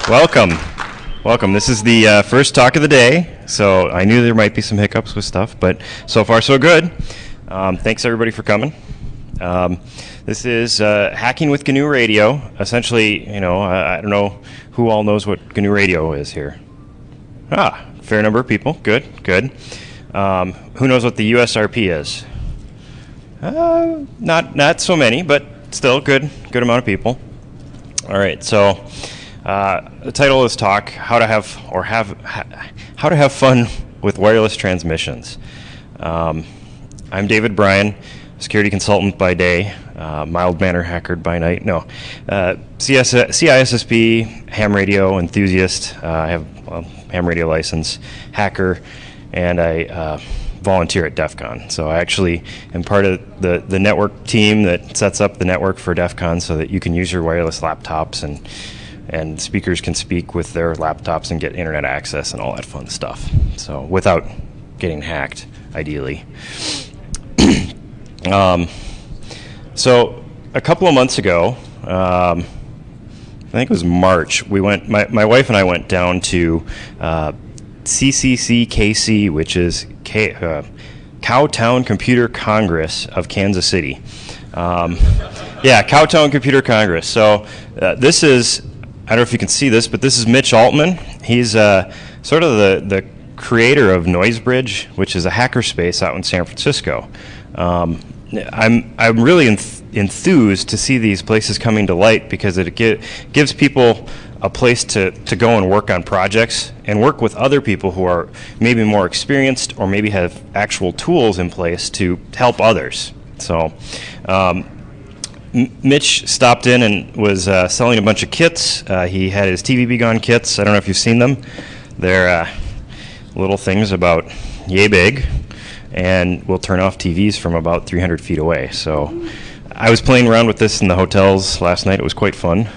Welcome. Welcome. This is the first talk of the day, so I knew there might be some hiccups with stuff, but so far so good. Thanks everybody for coming. This is Hacking with GNU Radio. Essentially, I don't know who all knows what GNU Radio is here. Fair number of people. Good. Who knows what the USRP is? Not so many, but still good amount of people. All right, so the title of this talk: how to have fun with wireless transmissions. I'm David Bryan, security consultant by day, mild-mannered hacker by night. No, CISSP, ham radio enthusiast. I have a ham radio license, hacker, and I volunteer at DEFCON. So I actually am part of the network team that sets up the network for DEFCON so that you can use your wireless laptops and speakers can speak with their laptops and get internet access and all that fun stuff. So without getting hacked, ideally. So a couple of months ago, I think it was March, we went. My wife and I went down to CCCKC, which is Cowtown Computer Congress of Kansas City. Cowtown Computer Congress. So this is, I don't know if you can see this, but this is Mitch Altman. He's sort of the creator of NoiseBridge, which is a hackerspace out in San Francisco. I'm really enthused to see these places coming to light because it gives people a place to go and work on projects and work with other people who are maybe more experienced or maybe have actual tools in place to help others. So Mitch stopped in and was selling a bunch of kits. He had his TV Gone kits. I don't know if you've seen them. They're little things about yay big and will turn off TVs from about 300 feet away. So I was playing around with this in the hotels last night. It was quite fun.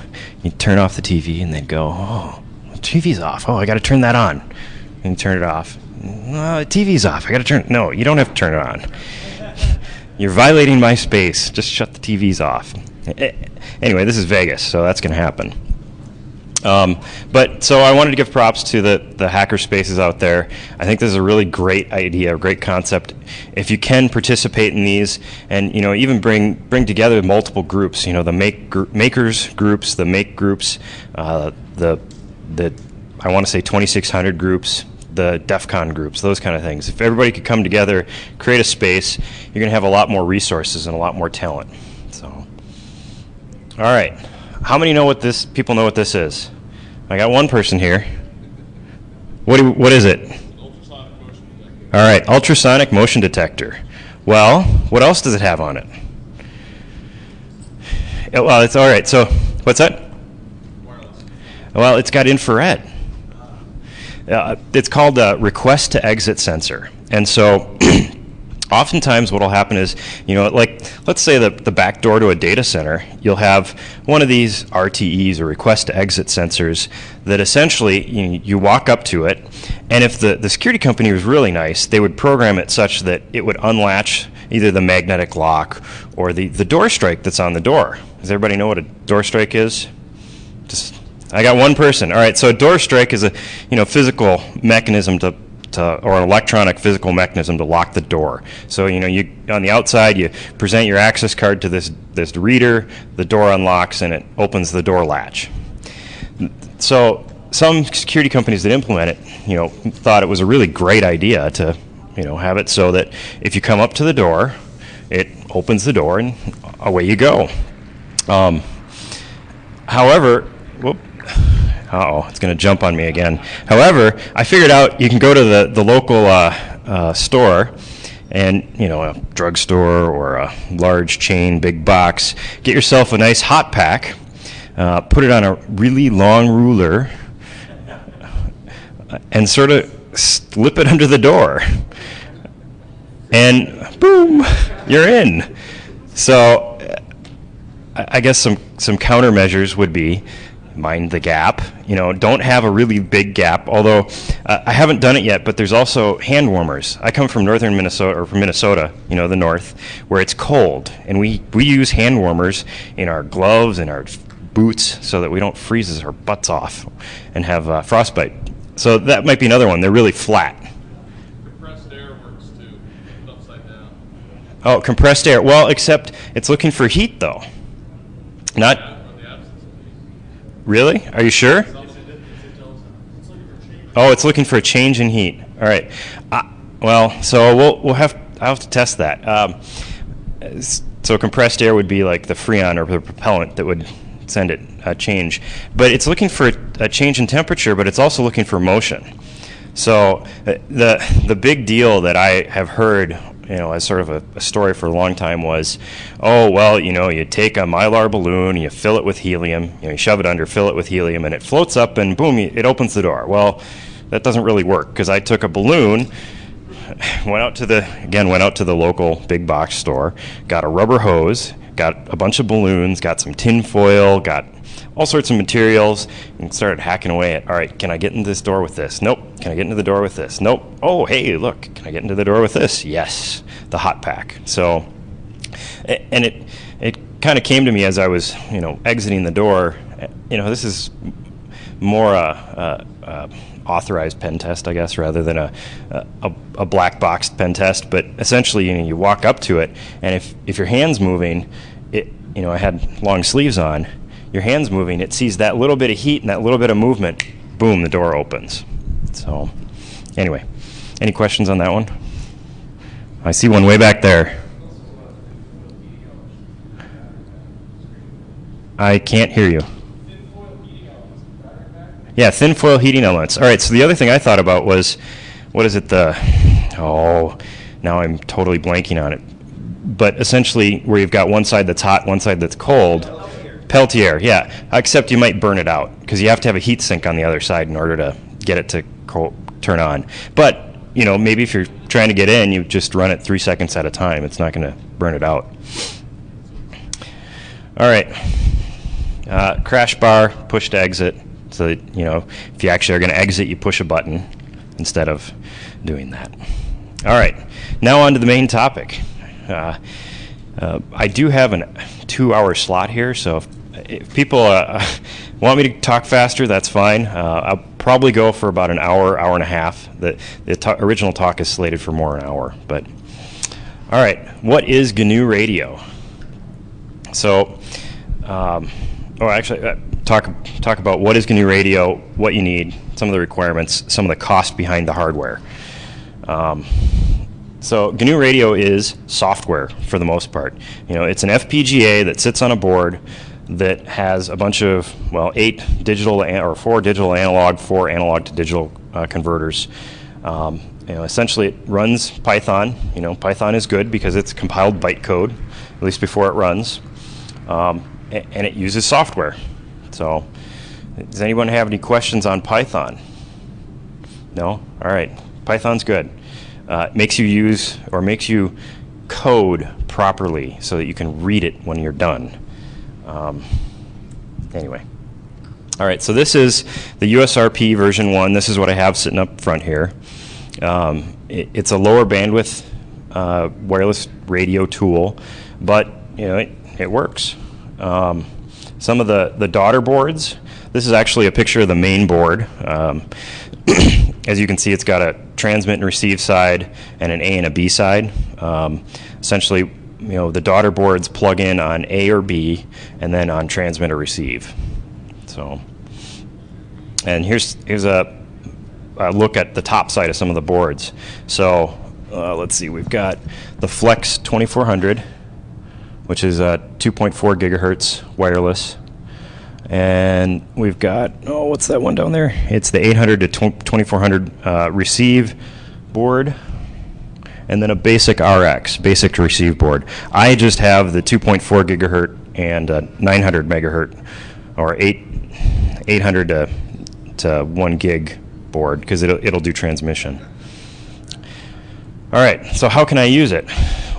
You'd turn off the TV and they'd go, oh, the TV's off. Oh, I got to turn that on. And you turn it off. The TV's off. I got to turn it. No, you don't have to turn it on. You're violating my space. Just shut the TVs off. Anyway, this is Vegas, so that's going to happen. But so I wanted to give props to the hacker spaces out there. I think this is a really great idea, a great concept. If you can participate in these, and even bring together multiple groups, the makers groups, the make groups, the I want to say 2600 groups, the DEFCON groups, those kind of things. If everybody could come together, create a space, you're going to have a lot more resources and a lot more talent. So, all right. How many people know what this is? I got one person here. What is it? Ultrasonic motion detector. All right, ultrasonic motion detector. Well, what else does it have on it? Well, it's all right. So, what's that? Wireless. Well, it's got infrared. It's called a request to exit sensor. And so oftentimes what will happen is, like let's say the back door to a data center, you'll have one of these RTEs or request to exit sensors that essentially you walk up to it, and if the security company was really nice, they would program it such that it would unlatch either the magnetic lock or the door strike that's on the door. Does everybody know what a door strike is? I got one person. All right, so a door strike is a physical mechanism or an electronic physical mechanism to lock the door. So you on the outside you present your access card to this reader, the door unlocks and it opens the door latch. So some security companies that implement it, thought it was a really great idea to have it so that if you come up to the door, it opens the door and away you go. However, it's going to jump on me again. However, I figured out you can go to the local store and, a drugstore or a large chain, big box, get yourself a nice hot pack, put it on a really long ruler, and sort of slip it under the door. And boom, you're in. So I guess some countermeasures would be mind the gap. Don't have a really big gap, although I haven't done it yet, but there's also hand warmers. I come from northern Minnesota, or from Minnesota, the north, where it's cold, and we use hand warmers in our gloves and our boots so that we don't freeze our butts off and have frostbite. So that might be another one. They're really flat. Compressed air works too. It's upside down. Oh, compressed air. Well, except it's looking for heat, though. Not From the absence of heat. really? Are you sure? Oh, it's looking for a change in heat. All right. Well, so I'll have to test that. So compressed air would be like the freon or the propellant that would send it a change. But it's looking for a change in temperature, but it's also looking for motion. So the big deal that I have heard, as sort of a story for a long time was, oh, well, you take a Mylar balloon, you fill it with helium, you shove it under, fill it with helium, and it floats up and boom, it opens the door. Well, that doesn't really work because I took a balloon, went out to the local big box store, got a rubber hose, got a bunch of balloons, got some tin foil, got all sorts of materials, and started hacking away at, all right, can I get into this door with this? Nope. Can I get into the door with this? Nope. Oh, hey, look, can I get into the door with this? Yes, the hot pack. So, and it kind of came to me as I was, exiting the door. This is more authorized pen test, I guess, rather than a black boxed pen test. But essentially, you walk up to it, and if your hand's moving, I had long sleeves on. Your hand's moving. It sees that little bit of heat and that little bit of movement. Boom, the door opens. So, anyway, any questions on that one? I see one way back there. I can't hear you. Yeah, thin foil heating elements. All right, so the other thing I thought about was, what is it, now I'm totally blanking on it. But essentially, where you've got one side that's hot, one side that's cold. Peltier, yeah. Except you might burn it out, because you have to have a heat sink on the other side in order to get it to turn on. But, maybe if you're trying to get in, you just run it 3 seconds at a time. It's not going to burn it out. All right. Crash bar, push to exit. So that, if you actually are going to exit, you push a button instead of doing that. All right. Now on to the main topic. I do have a 2-hour slot here, so if people want me to talk faster, that's fine. I'll probably go for about an hour, hour and a half. The original talk is slated for more than an hour. But all right, what is GNU Radio? So, talk about what is GNU Radio, what you need, some of the requirements, some of the cost behind the hardware. So GNU Radio is software for the most part. It's an FPGA that sits on a board that has a bunch of, 8 digital or 4 digital analog, 4 analog to digital converters. Essentially it runs Python. Python is good because it's compiled bytecode, at least before it runs. And it uses software. So does anyone have any questions on Python? No? All right. Python's good. Makes you code properly so that you can read it when you're done. Anyway. All right, so this is the USRP version 1. This is what I have sitting up front here. It's a lower bandwidth wireless radio tool, but it works. Some of the daughter boards, this is actually a picture of the main board. As you can see, it's got a transmit and receive side and an A and a B side. Essentially, the daughter boards plug in on A or B, and then on transmit or receive. So, and here's a look at the top side of some of the boards. So, let's see, we've got the Flex 2400, which is a 2.4 gigahertz wireless. And we've got, what's that one down there? It's the 800 to 2400 receive board, and then a basic RX, basic to receive board. I just have the 2.4 gigahertz and 900 megahertz, or 800 to 1 gig board, because it'll do transmission. All right, so how can I use it?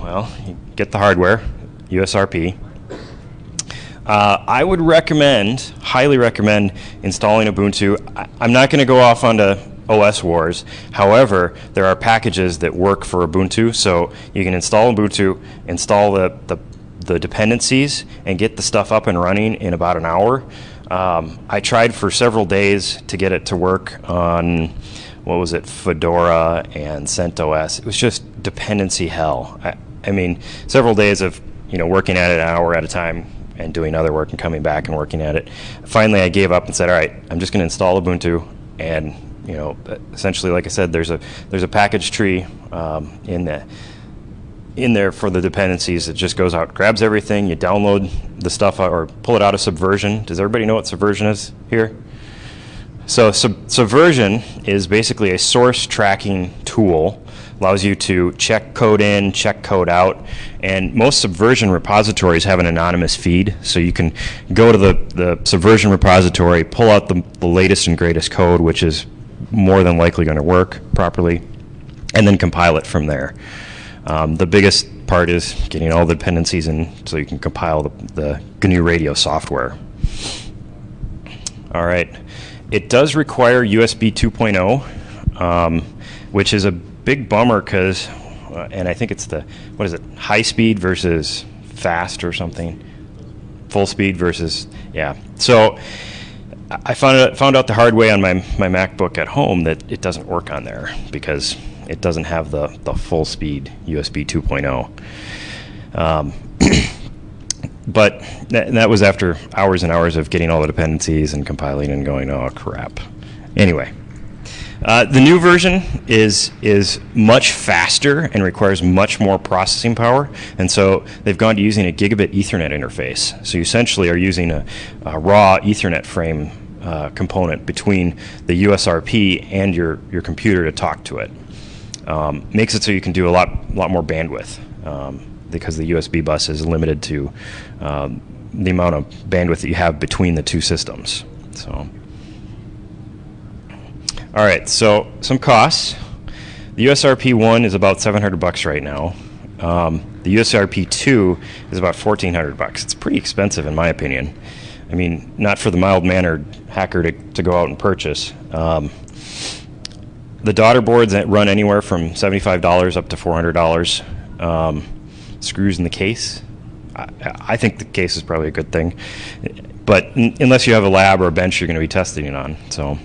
Well, you get the hardware, USRP. I would highly recommend installing Ubuntu. I'm not going to go off onto OS wars. However, there are packages that work for Ubuntu, so you can install Ubuntu, install the the dependencies and get the stuff up and running in about an hour. I tried for several days to get it to work on, what was it, Fedora and CentOS. It was just dependency hell. I mean, several days of working at it an hour at a time and doing other work and coming back and working at it. Finally, I gave up and said, all right, I'm just going to install Ubuntu, and essentially, like I said, there's a package tree in there for the dependencies. It just goes out, grabs everything, you download the stuff or pull it out of Subversion. Does everybody know what Subversion is here? So Subversion is basically a source tracking tool. Allows you to check code in, check code out, and most Subversion repositories have an anonymous feed, so you can go to the Subversion repository, pull out the latest and greatest code, which is more than likely going to work properly, and then compile it from there. The biggest part is getting all the dependencies in so you can compile the GNU Radio software. All right. It does require USB 2.0, which is a big bummer because, and I think it's what is it, high speed versus fast or something? Full speed versus, yeah. So I found out the hard way on my MacBook at home that it doesn't work on there because it doesn't have the full speed USB 2.0. But that was after hours and hours of getting all the dependencies and compiling and going, oh crap. Anyway, the new version is much faster and requires much more processing power, and so they've gone to using a gigabit Ethernet interface. So you essentially are using a raw Ethernet frame component between the USRP and your computer to talk to it. Makes it so you can do a lot more bandwidth. Because the USB bus is limited to the amount of bandwidth that you have between the two systems. So, all right. So some costs. The USRP 1 is about $700 right now. The USRP 2 is about $1,400. It's pretty expensive in my opinion. I mean, not for the mild-mannered hacker to go out and purchase. The daughter boards run anywhere from $75 up to $400. Screws in the case. I think the case is probably a good thing, but unless you have a lab or a bench you're going to be testing it on. So,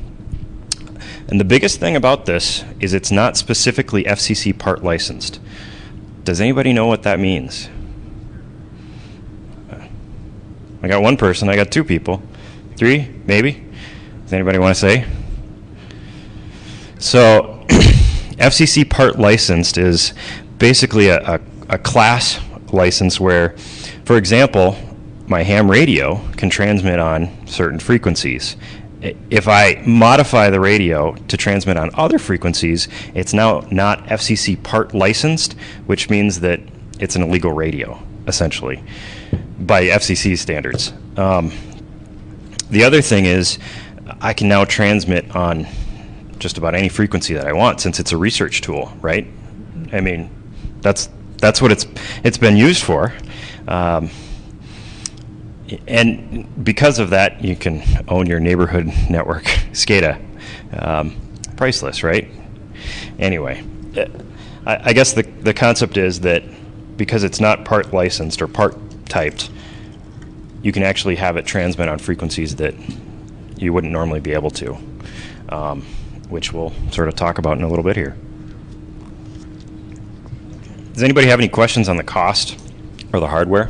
and the biggest thing about this is it's not specifically FCC part licensed. Does anybody know what that means? I got one person. I got two people. Three, maybe. Does anybody want to say? So, FCC part licensed is basically a class license where, for example, my ham radio can transmit on certain frequencies. If I modify the radio to transmit on other frequencies, it's now not FCC part licensed, which means that it's an illegal radio, essentially, by FCC standards. The other thing is I can now transmit on just about any frequency that I want since it's a research tool, right? I mean, that's what it's been used for, and because of that, you can own your neighborhood network, SCADA, priceless, right? Anyway, I guess the concept is that because it's not part licensed or part typed, you can actually have it transmit on frequencies that you wouldn't normally be able to, which we'll sort of talk about in a little bit here. Does anybody have any questions on the cost or the hardware?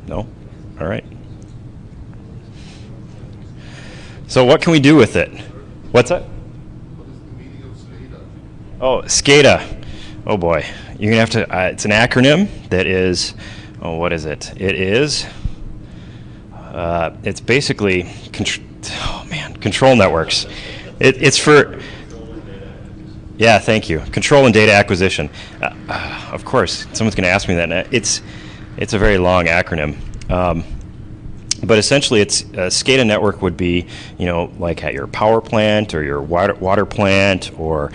No? All right. So what can we do with it? What's that? What is the meaning of SCADA? Oh, SCADA. Oh boy. You're going to have to, it's an acronym that is, oh, what is it? It is, it's basically, control networks. It's for, yeah, thank you. Control and data acquisition. Of course, someone's going to ask me that. It's a very long acronym. But essentially, it's a SCADA network would be, like at your power plant or your water plant or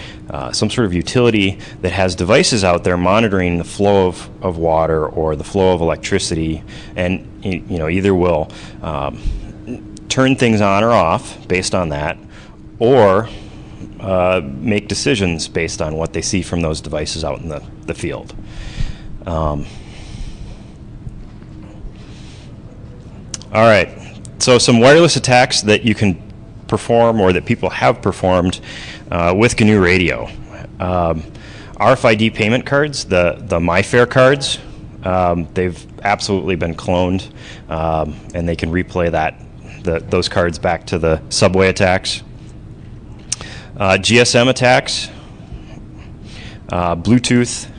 some sort of utility that has devices out there monitoring the flow of water or the flow of electricity, and either will turn things on or off based on that, or make decisions based on what they see from those devices out in the field. All right. So some wireless attacks that you can perform or that people have performed with GNU Radio. RFID payment cards, the MyFair cards, they've absolutely been cloned, and they can replay those cards back to the subway attacks. GSM attacks, Bluetooth,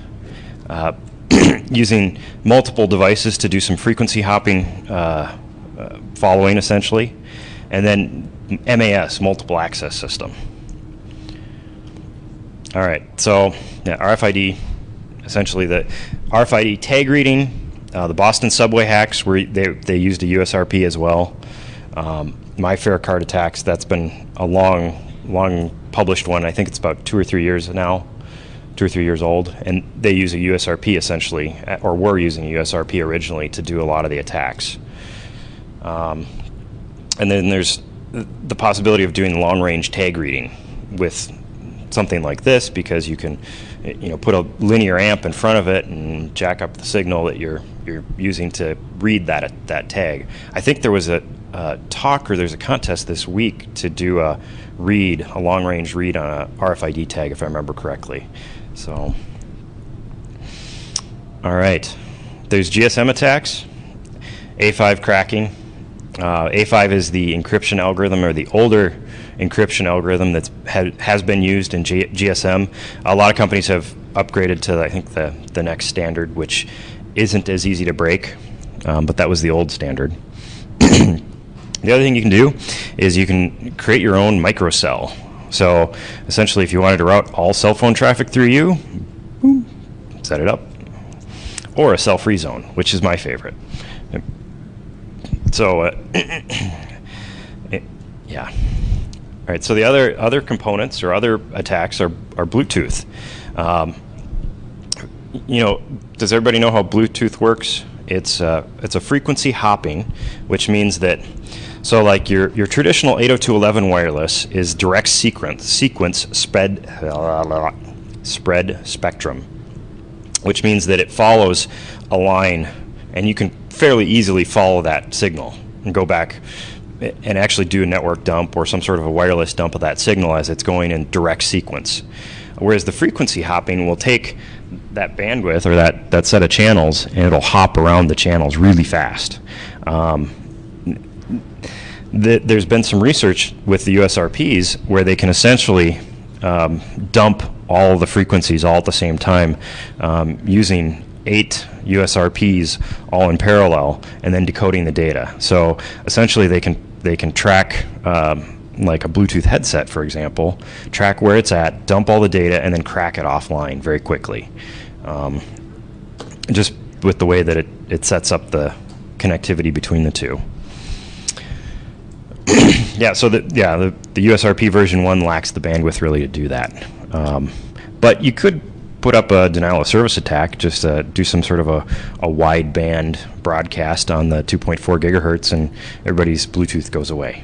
using multiple devices to do some frequency hopping following, essentially, and then MAS, multiple access system. All right, so yeah, RFID, essentially the RFID tag reading, the Boston subway hacks where they used a USRP as well. MyFair card attacks, that's been a long published one. I think it's about 2 or 3 years now, 2 or 3 years old, and they use a USRP essentially, or were using a USRP originally to do a lot of the attacks. And then there's the possibility of doing long-range tag reading with something like this, because you can, put a linear amp in front of it and jack up the signal that you're using to read that tag. I think there was a talk, or there's a contest this week to do a long-range read on a RFID tag, if I remember correctly. So, all right, there's GSM attacks, A5 cracking. A5 is the encryption algorithm, or the older encryption algorithm that has been used in GSM. A lot of companies have upgraded to, I think, the next standard, which isn't as easy to break, but that was the old standard. The other thing you can do is you can create your own microcell. So essentially, if you wanted to route all cell phone traffic through you, set it up. Or a cell-free zone, which is my favorite. So, yeah. All right, so the other components or other attacks are Bluetooth. Does everybody know how Bluetooth works? It's a frequency hopping, which means that, so like your traditional 802.11 wireless is direct sequence spread spectrum, which means that it follows a line, and you can fairly easily follow that signal and go back and actually do a network dump or some sort of a wireless dump of that signal as it's going in direct sequence. Whereas the frequency hopping will take that bandwidth or that set of channels, and it'll hop around the channels really fast. There's been some research with the USRPs where they can essentially dump all the frequencies all at the same time, using 8 USRPs all in parallel, and then decoding the data. So essentially they can track, like a Bluetooth headset, for example, track where it's at, dump all the data, and then crack it offline very quickly. Just with the way that it sets up the connectivity between the two. Yeah, so the USRP version 1 lacks the bandwidth really to do that. But you could put up a denial of service attack, just do some sort of a wideband broadcast on the 2.4 gigahertz, and everybody's Bluetooth goes away.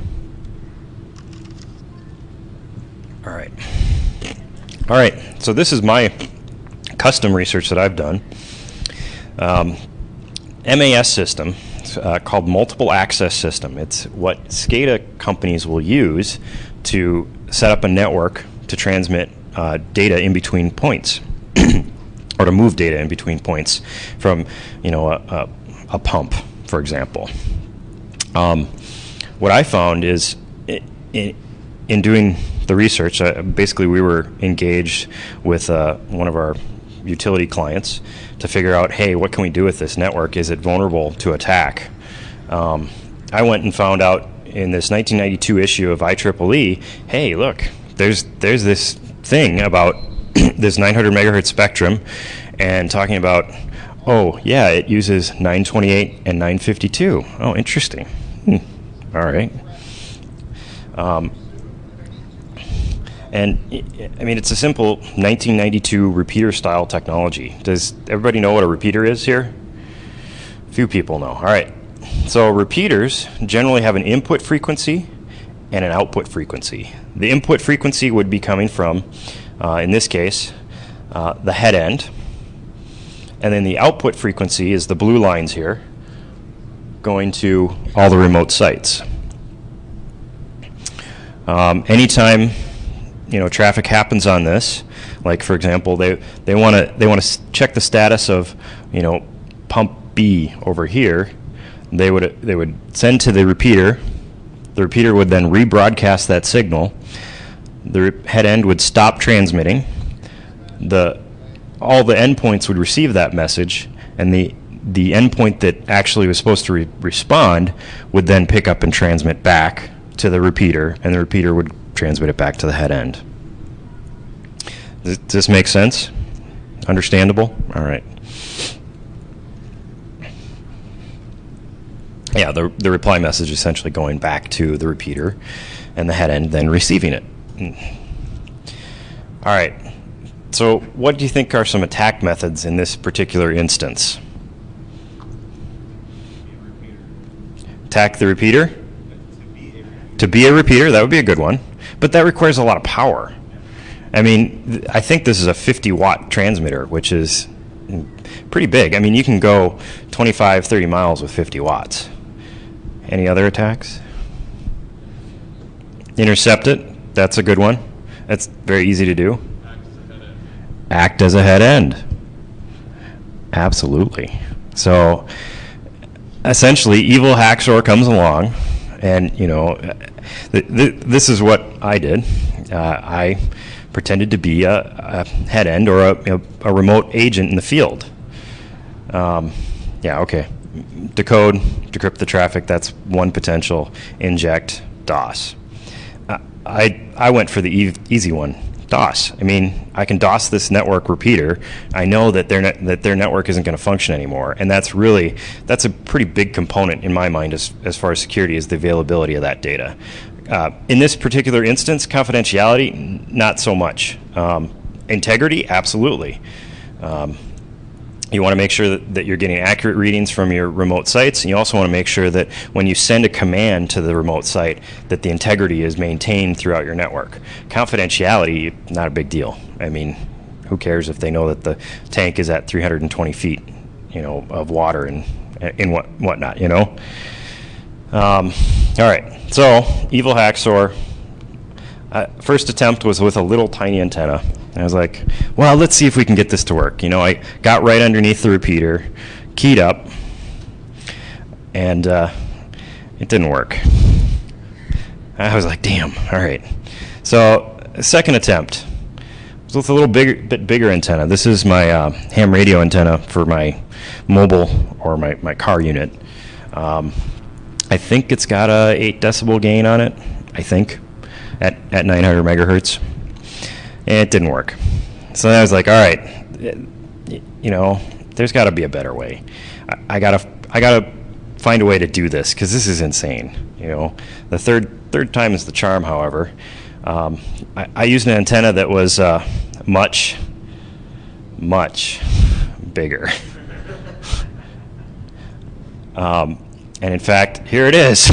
All right, so this is my custom research that I've done. MAS system, called multiple access system. It's what SCADA companies will use to set up a network to transmit data in between points, or to move data in between points from, a pump, for example. What I found is in doing the research, basically we were engaged with one of our utility clients to figure out, hey, what can we do with this network? Is it vulnerable to attack? I went and found out in this 1992 issue of IEEE, hey, look, there's this thing about this 900 megahertz spectrum, and talking about, oh yeah, it uses 928 and 952. Oh, interesting. All right. And I mean, it's a simple 1992 repeater style technology. Does everybody know what a repeater is here? Few people know. All right. So repeaters generally have an input frequency and an output frequency. The input frequency would be coming from, in this case, the head end. And then the output frequency is the blue lines here. going to all the remote sites. Anytime traffic happens on this, like for example, they want to check the status of pump B over here. They would send to the repeater. The repeater would then rebroadcast that signal. The head end would stop transmitting. All the endpoints would receive that message, and the endpoint that actually was supposed to respond would then pick up and transmit back to the repeater, and the repeater would transmit it back to the head end. Does this make sense? Understandable? All right. Yeah, the reply message is essentially going back to the repeater, and the head end then receiving it. All right. So what do you think are some attack methods in this particular instance? Attack the repeater? To be a repeater, that would be a good one. But that requires a lot of power. I mean, I think this is a 50-watt transmitter, which is pretty big. I mean, you can go 25, 30 miles with 50 watts. Any other attacks? Intercept it. That's a good one. That's very easy to do. Act as a head end. Absolutely. So essentially, evil Hacksaw comes along, and this is what I did. I pretended to be a head end or a remote agent in the field. Yeah, okay. Decode, decrypt the traffic. That's one potential. Inject, DOS. I went for the easy one. DOS. I mean, I can DOS this network repeater. I know that their network isn't going to function anymore, and that's a pretty big component in my mind as far as security is the availability of that data. In this particular instance, confidentiality, not so much. Integrity, absolutely. You want to make sure that you're getting accurate readings from your remote sites, and you also want to make sure that when you send a command to the remote site, that the integrity is maintained throughout your network. Confidentiality, not a big deal. I mean, who cares if they know that the tank is at 320 feet, of water and whatnot, All right, so evil Hacksaw. First attempt was with a little tiny antenna. I was like, well, let's see if we can get this to work. I got right underneath the repeater, keyed up, and it didn't work. I was like, damn, all right. So second attempt was with a little bit bigger antenna. This is my ham radio antenna for my mobile or my car unit. I think it's got a 8 decibel gain on it, I think, at 900 megahertz. And it didn't work. So then I was like, all right, there's got to be a better way. I gotta find a way to do this, because this is insane. The third time is the charm. However, I used an antenna that was much bigger. And in fact, here it is.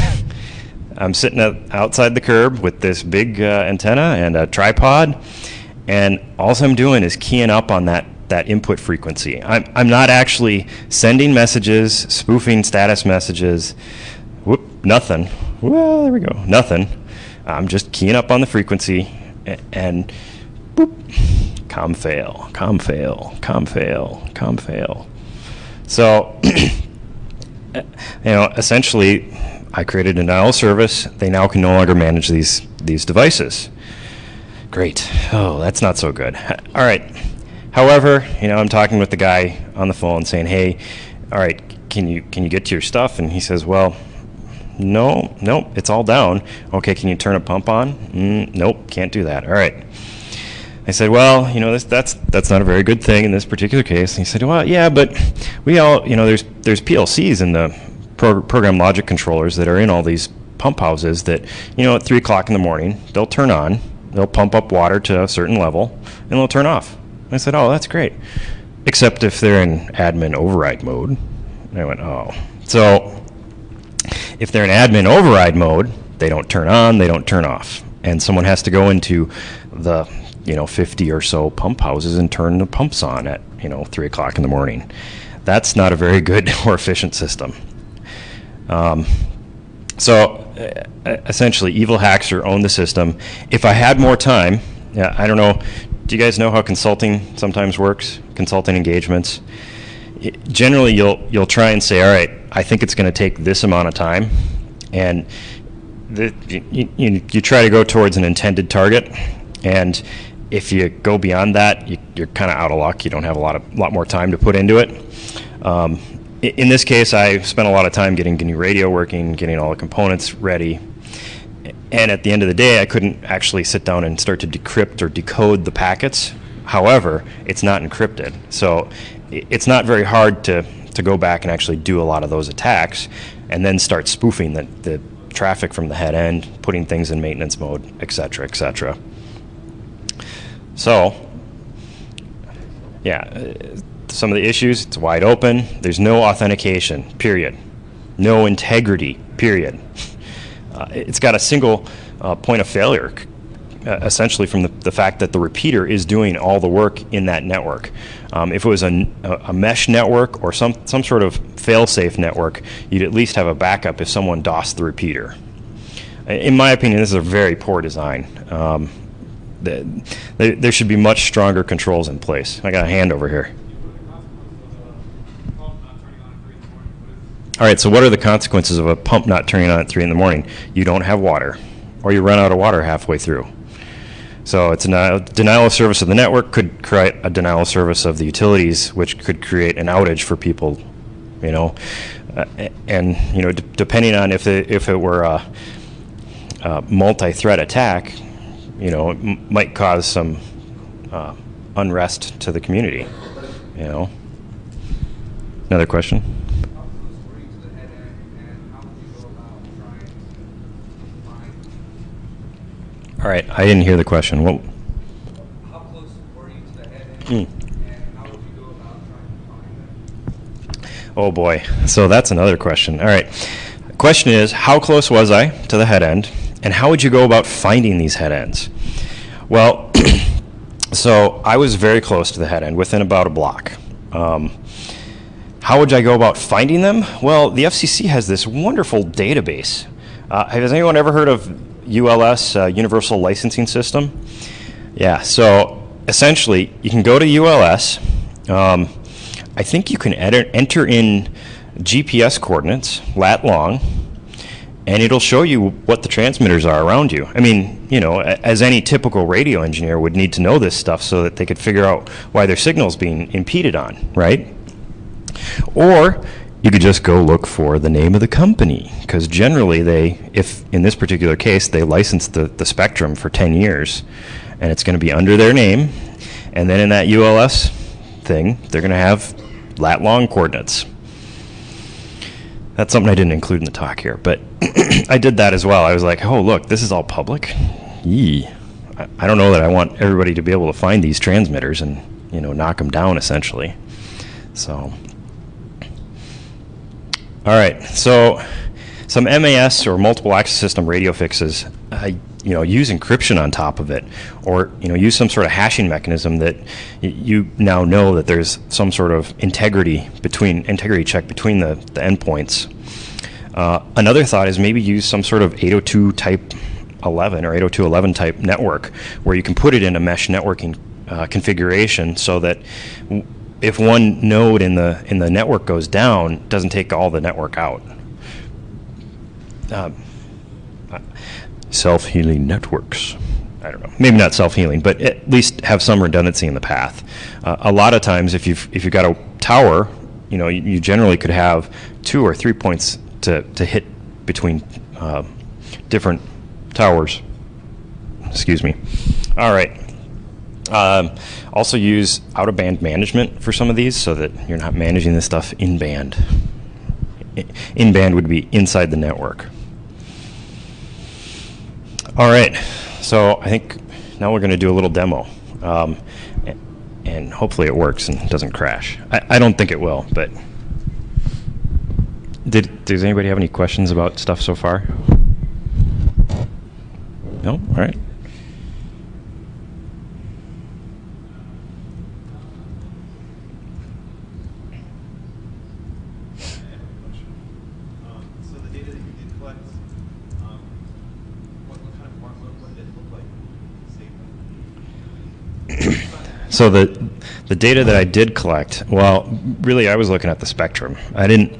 I'm sitting outside the curb with this big antenna and a tripod, and all I'm doing is keying up on that input frequency. I'm not actually sending messages, spoofing status messages. Whoop, nothing. Well, there we go. Nothing. I'm just keying up on the frequency, and boop, com fail, com fail, com fail, com fail. So, essentially, I created a denial service. They now can no longer manage these devices. Great. Oh, that's not so good. All right. However, I'm talking with the guy on the phone saying, "Hey, all right, can you get to your stuff?" And he says, "Well, nope, it's all down." "Okay, can you turn a pump on?" "Nope, can't do that." "All right." I said, "Well, that's not a very good thing in this particular case." And he said, "Well, yeah, but we all, there's PLCs in the program logic controllers that are in all these pump houses that, at 3 o'clock in the morning, they'll turn on, they'll pump up water to a certain level, and they'll turn off." I said, "Oh, that's great. Except if they're in admin override mode." And I went, "Oh." So if they're in admin override mode, they don't turn on, they don't turn off. And someone has to go into the 50 or so pump houses and turn the pumps on at 3 o'clock in the morning. That's not a very good or efficient system. Essentially, evil hackers own the system. If I had more time, yeah, I don't know. Do you guys know how consulting sometimes works? Consulting engagements. Generally, you'll try and say, all right, I think it's going to take this amount of time, and you try to go towards an intended target, and if you go beyond that, you're kind of out of luck. You don't have a lot more time to put into it. In this case, I spent a lot of time getting GNU Radio working, getting all the components ready, and at the end of the day, I couldn't actually sit down and start to decrypt or decode the packets. However, it's not encrypted, so it's not very hard to go back and actually do a lot of those attacks, and then start spoofing the traffic from the head end, putting things in maintenance mode, etc., etc. So, yeah, some of the issues, it's wide open. There's no authentication, period. No integrity, period. It's got a single point of failure, essentially from the fact that the repeater is doing all the work in that network. If it was a mesh network or some sort of fail-safe network, you'd at least have a backup if someone DOSed the repeater. In my opinion, this is a very poor design. There should be much stronger controls in place. I got a hand over here. All right, so what are the consequences of a pump not turning on at 3 in the morning? You don't have water, or you run out of water halfway through. So it's a denial of service of the network could create a denial of service of the utilities, which could create an outage for people, and depending on if it were a multi-threat attack, it might cause some unrest to the community. Another question. All right, I didn't hear the question. What? How close were you to the head end, and how would you go about trying to find them? Oh boy, so that's another question. All right, the question is, how close was I to the head end, and how would you go about finding these head ends? Well, so I was very close to the head end, within about a block. How would I go about finding them? Well, the FCC has this wonderful database. Has anyone ever heard of ULS, Universal Licensing System? Yeah, so essentially, you can go to ULS. I think you can enter in GPS coordinates, lat long, and it'll show you what the transmitters are around you. I mean, as any typical radio engineer would need to know this stuff so that they could figure out why their signal's being impeded on, right? Or you could just go look for the name of the company, because generally if in this particular case, they licensed the spectrum for 10 years, and it's going to be under their name, and then in that ULS thing, they're going to have lat-long coordinates. That's something I didn't include in the talk here, but I did that as well. I was like, oh, look, this is all public. Yee. I don't know that I want everybody to be able to find these transmitters and, knock them down, essentially. So... All right, so some MAS or multiple access system radio fixes, use encryption on top of it, or use some sort of hashing mechanism that you now know that there's some sort of integrity check between the endpoints. Another thought is maybe use some sort of 802 type 11 or 802.11 type network where you can put it in a mesh networking configuration so that if one node in the network goes down, it doesn't take all the network out. Self-healing networks. I don't know. Maybe not self-healing, but at least have some redundancy in the path. A lot of times, if you've got a tower, you generally could have 2 or 3 points to hit between different towers. Excuse me. All right. Also use out-of-band management for some of these so that you're not managing this stuff in-band. In-band would be inside the network. All right, so I think now we're going to do a little demo. And hopefully it works and doesn't crash. I don't think it will, but... Does anybody have any questions about stuff so far? No? All right. So So the data that I did collect, well, really I was looking at the spectrum. I didn't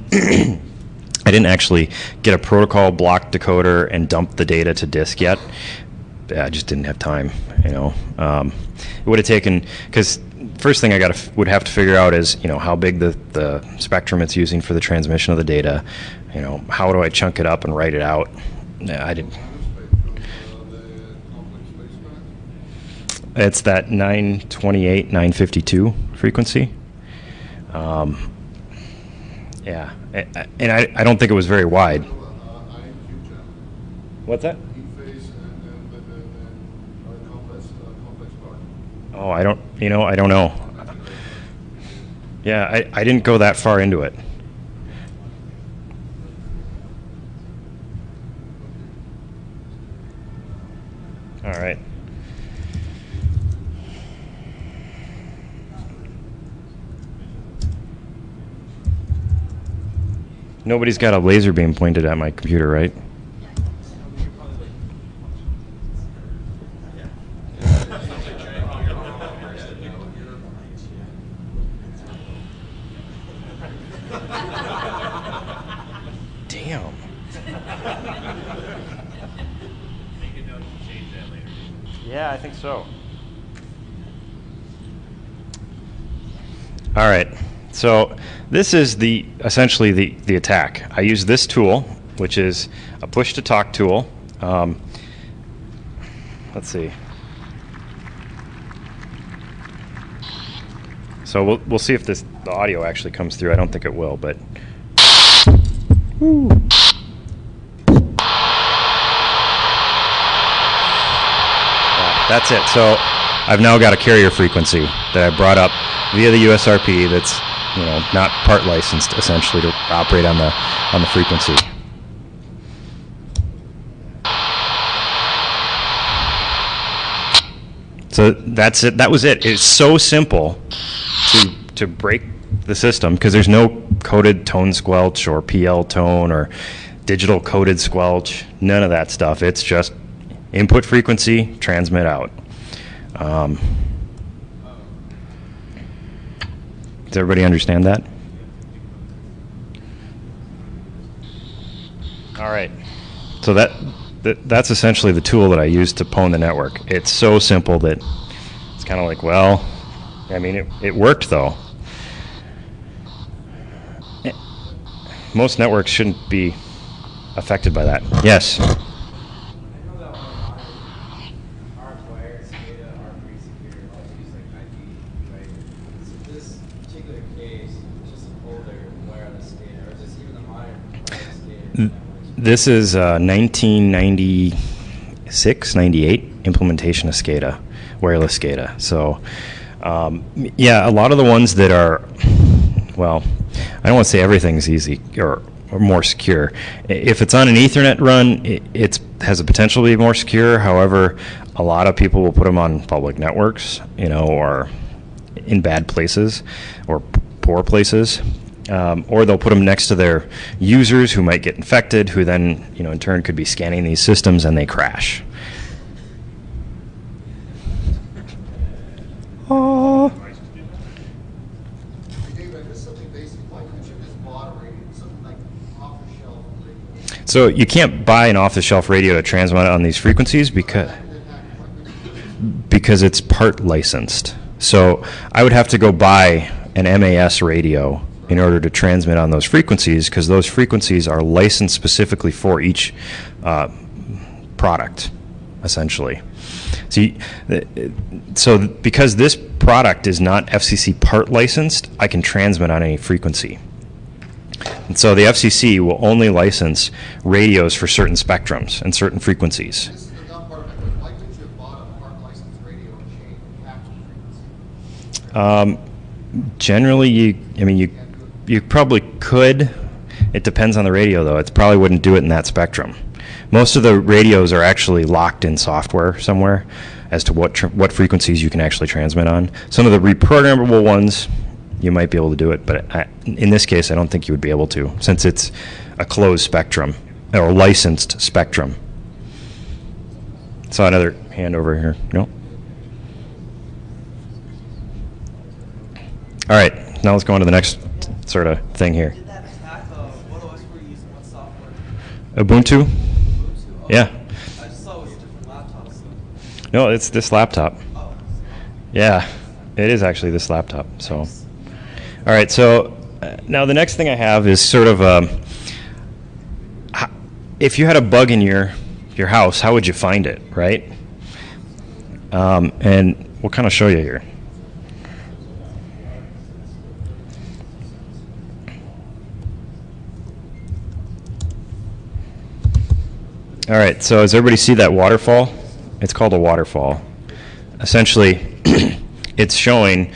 I didn't actually get a protocol block decoder and dump the data to disk yet. I just didn't have time, you know. It would have taken, because first thing I would have to figure out is, you know, how big the spectrum it's using for the transmission of the data. You know, how do I chunk it up and write it out? I didn't. It's that 928, 952 frequency. Yeah, and I don't think it was very wide. What's that? Oh, I don't know. Yeah, I didn't go that far into it. All right. Nobody's got a laser beam pointed at my computer, right? Damn. Yeah, I think so. All right. So this is essentially the attack. I use this tool, which is a push-to-talk tool. Let's see. So we'll see if the audio actually comes through. I don't think it will, but. Woo. That's it. So I've now got a carrier frequency that I brought up via the USRP that's, you know, not part licensed essentially to operate on the frequency. So that's it. That was it. It's so simple to break the system because there's no coded tone squelch or PL tone or digital coded squelch. None of that stuff. It's just input frequency, transmit out. Does everybody understand that? All right. So that's essentially the tool that I use to pwn the network. It's so simple that it's kind of like, well, I mean, it worked though. Most networks shouldn't be affected by that. Yes. This is 1996, 98 implementation of SCADA, wireless SCADA. So, yeah, a lot of the ones that are, well, I don't want to say everything's easy or more secure. If it's on an Ethernet run, it has the potential to be more secure. However, a lot of people will put them on public networks, you know, or in bad places or poor places. Or they'll put them next to their users who might get infected, who then, you know, in turn could be scanning these systems and they crash. Oh. So you can't buy an off-the-shelf radio to transmit on these frequencies because it's part licensed. So I would have to go buy an MAS radio in order to transmit on those frequencies, because those frequencies are licensed specifically for each product, essentially. So because this product is not FCC part licensed, I can transmit on any frequency. And so the FCC will only license radios for certain spectrums and certain frequencies. This is the dumb part of it. Why couldn't you have bought a part licensed radio and changed half the frequency? Generally, you probably could. It depends on the radio, though. It probably wouldn't do it in that spectrum. Most of the radios are actually locked in software somewhere as to what frequencies you can actually transmit on. Some of the reprogrammable ones, you might be able to do it, but in this case, I don't think you would be able to, since it's a closed spectrum or licensed spectrum. Saw another hand over here. No. All right, now let's go on to the next sort of thing here. Did that attack? What OS were you using? What software? Ubuntu? Ubuntu? Yeah. I just saw it was different laptops. No, it's this laptop. Oh. Yeah, it is actually this laptop. So, all right. So now the next thing I have is sort of if you had a bug in your house, how would you find it, right? And we'll kind of show you here. All right, so does everybody see that waterfall? It's called a waterfall. Essentially, it's showing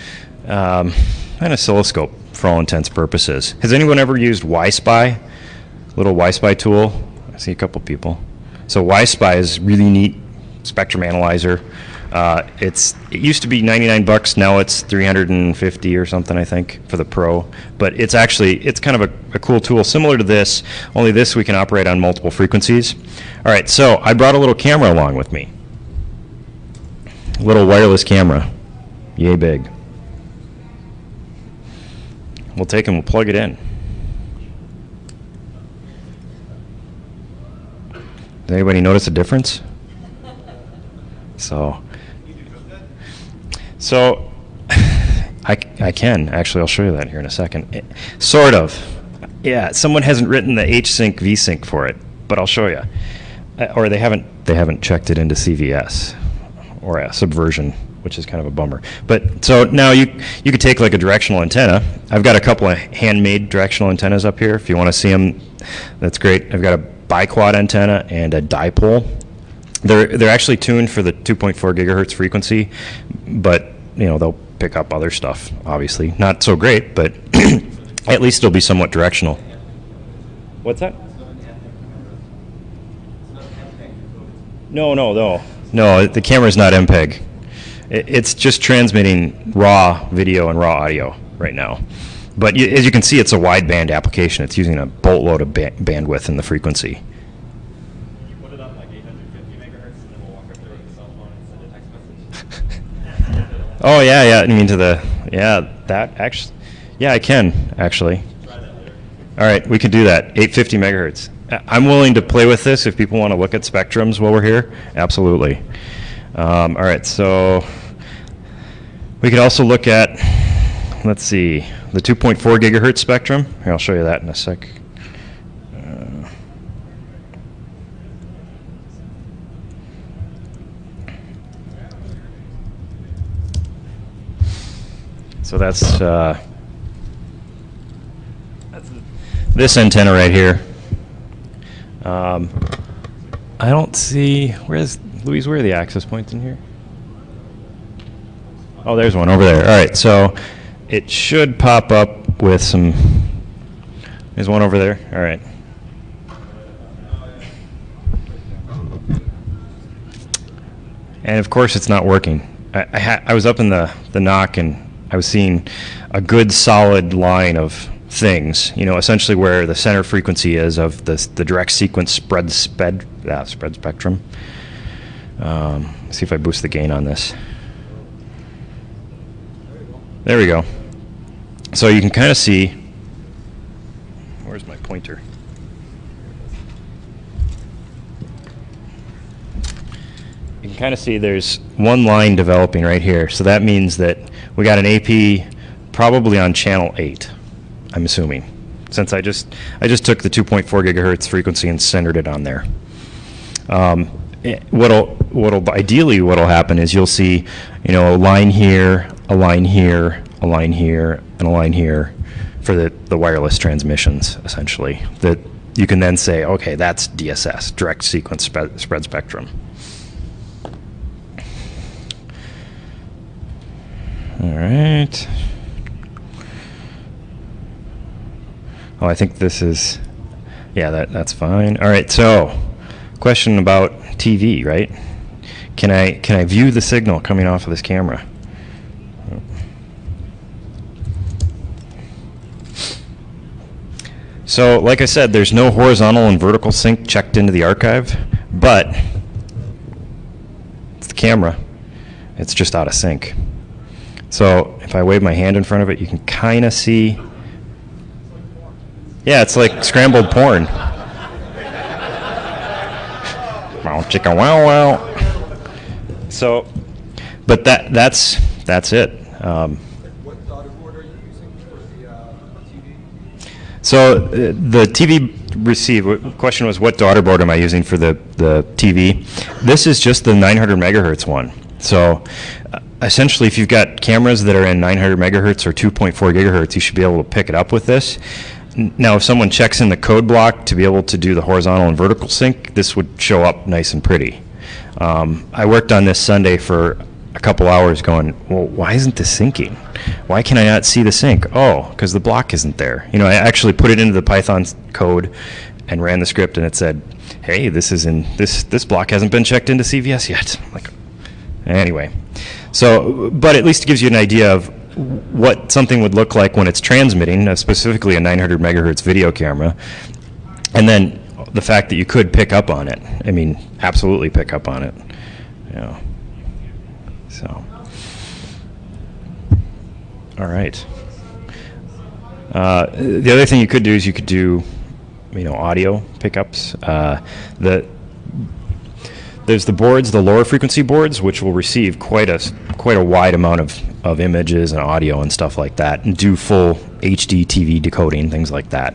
an oscilloscope for all intents and purposes. Has anyone ever used YSpy? Little YSpy tool? I see a couple people. So YSpy is really neat spectrum analyzer. It used to be 99 bucks. Now it's 350 or something, I think, for the Pro. But it's kind of a cool tool, similar to this. Only this we can operate on multiple frequencies. All right, so I brought a little camera along with me. A little wireless camera, yay big. We'll take and we'll plug it in. Does anybody notice a difference? So I can actually. I'll show you that here in a second. Sort of. Yeah, someone hasn't written the H-Sync V-Sync for it, but I'll show you. Or they haven't checked it into CVS or a Subversion, which is kind of a bummer. But so now you could take like a directional antenna. I've got a couple of handmade directional antennas up here. If you want to see them, that's great. I've got a biquad antenna and a dipole. They're actually tuned for the 2.4 gigahertz frequency, but they'll pick up other stuff. Obviously, not so great, but at least it'll be somewhat directional. What's that? No. The camera's not MPEG. It's just transmitting raw video and raw audio right now. But as you can see, it's a wideband application. It's using a boatload of bandwidth in the frequency. You put it on like 850 megahertz, and then we'll walk up there with the cell phone and send a text message. Oh yeah. I mean that actually. Yeah, I can actually. Try that later. All right, we could do that. 850 megahertz. I'm willing to play with this if people want to look at spectrums while we're here. Absolutely. All right, so we could also look at, let's see, the 2.4 gigahertz spectrum. Here, I'll show you that in a sec. So that's this antenna right here. I don't see, where's Louise, where are the access points in here? Oh, there's one over there. All right, so it should pop up with some, there's one over there. All right. And of course it's not working. I was up in the NOC and I was seeing a good solid line of things, essentially where the center frequency is of the direct sequence spread spectrum. See if I boost the gain on this. There we go. So you can kind of see, where's my pointer? You can kind of see there's one line developing right here. So that means that we got an AP probably on channel 8. I'm assuming, since I just took the 2.4 gigahertz frequency and centered it on there. What'll happen is you'll see, a line here, a line here, a line here, and a line here for the wireless transmissions, essentially. That you can then say, okay, that's DSS, direct sequence spread spectrum. All right. Oh, I think this is, yeah, that's fine. All right, so question about TV, right? Can I view the signal coming off of this camera? So, like I said, there's no horizontal and vertical sync checked into the archive, but it's the camera. It's just out of sync. So if I wave my hand in front of it, you can kind of see. Yeah, it's like scrambled porn. Wow, chicka wow wow. So, but that's it. What daughter board are you using for the TV? So the TV question was, what daughter board am I using for the TV? This is just the 900 megahertz one. So essentially, if you've got cameras that are in 900 megahertz or 2.4 gigahertz, you should be able to pick it up with this. Now, if someone checks in the code block to be able to do the horizontal and vertical sync, this would show up nice and pretty. I worked on this Sunday for a couple hours going, well, why isn't this syncing? Why can I not see the sync? Oh, because the block isn't there. You know, I actually put it into the Python code and ran the script, and it said, hey, this block hasn't been checked into CVS yet. Like, anyway. So, but at least it gives you an idea of what something would look like when it's transmitting, specifically a 900 megahertz video camera, and then the fact that you could pick up on it. I mean, absolutely pick up on it. Yeah. So, all right. The other thing you could do is you could do, audio pickups. There's the boards, the lower frequency boards, which will receive quite a wide amount of images and audio and stuff like that, and do full HD TV decoding, things like that.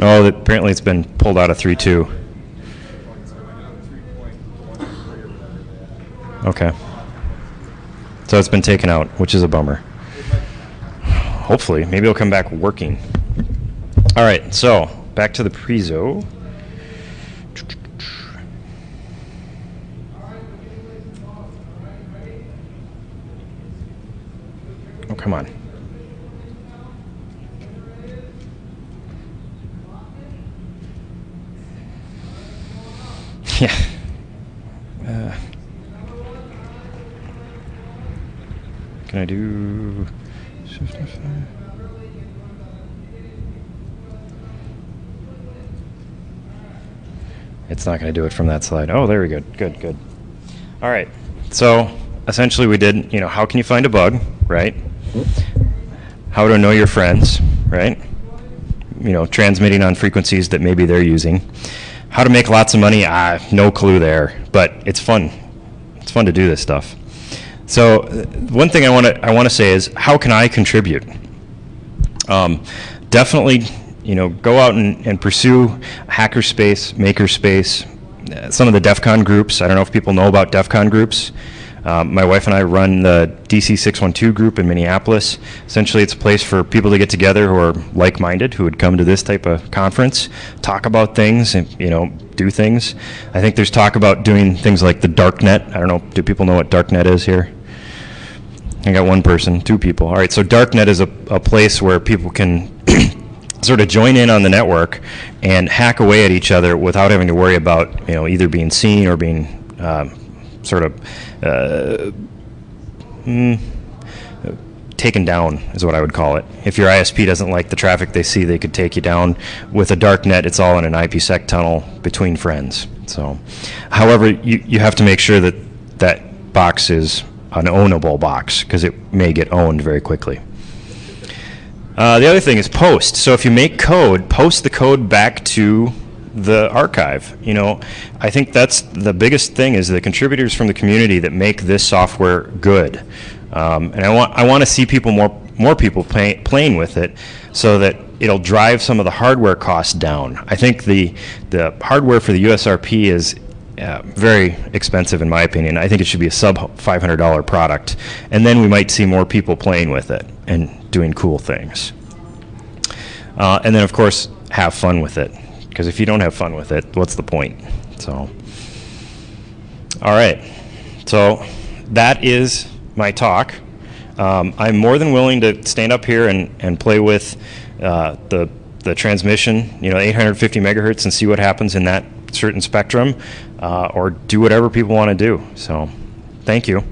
Oh, apparently it's been pulled out of 3.2. Okay. So it's been taken out, which is a bummer. Hopefully, maybe it'll come back working. All right, so back to the Prezo. Oh, come on. Yeah. Can I do shift F5? It's not going to do it from that slide. Oh, there we go. Good. All right. So essentially we did, how can you find a bug, right? How to know your friends, right? Transmitting on frequencies that maybe they're using. How to make lots of money, no clue there, but it's fun. It's fun to do this stuff. So one thing I want to say is, how can I contribute? Definitely, go out and pursue hackerspace, makerspace, some of the DEFCON groups. I don't know if people know about DEFCON groups. My wife and I run the DC 612 group in Minneapolis. Essentially, it's a place for people to get together who are like-minded, who would come to this type of conference, talk about things, and do things. I think there's talk about doing things like the darknet. I don't know, do people know what darknet is here? I got one person, two people. All right, so darknet is a place where people can sort of join in on the network and hack away at each other without having to worry about either being seen or being taken down, is what I would call it. If your ISP doesn't like the traffic they see, they could take you down. With a darknet, it's all in an IPsec tunnel between friends. So, however, you have to make sure that that box is an ownable box, because it may get owned very quickly. The other thing is post. So if you make code, post the code back to the archive. I think that's the biggest thing, is the contributors from the community that make this software good. And I want to see more people playing with it, so that it'll drive some of the hardware costs down. I think the hardware for the USRP is very expensive, in my opinion. I think it should be a sub $500 product, and then we might see more people playing with it and doing cool things. And then, of course, have fun with it, because if you don't have fun with it, what's the point? So, all right. So that is my talk. I'm more than willing to stand up here and play with the transmission, 850 megahertz, and see what happens in that certain spectrum, or do whatever people want to do. So, thank you.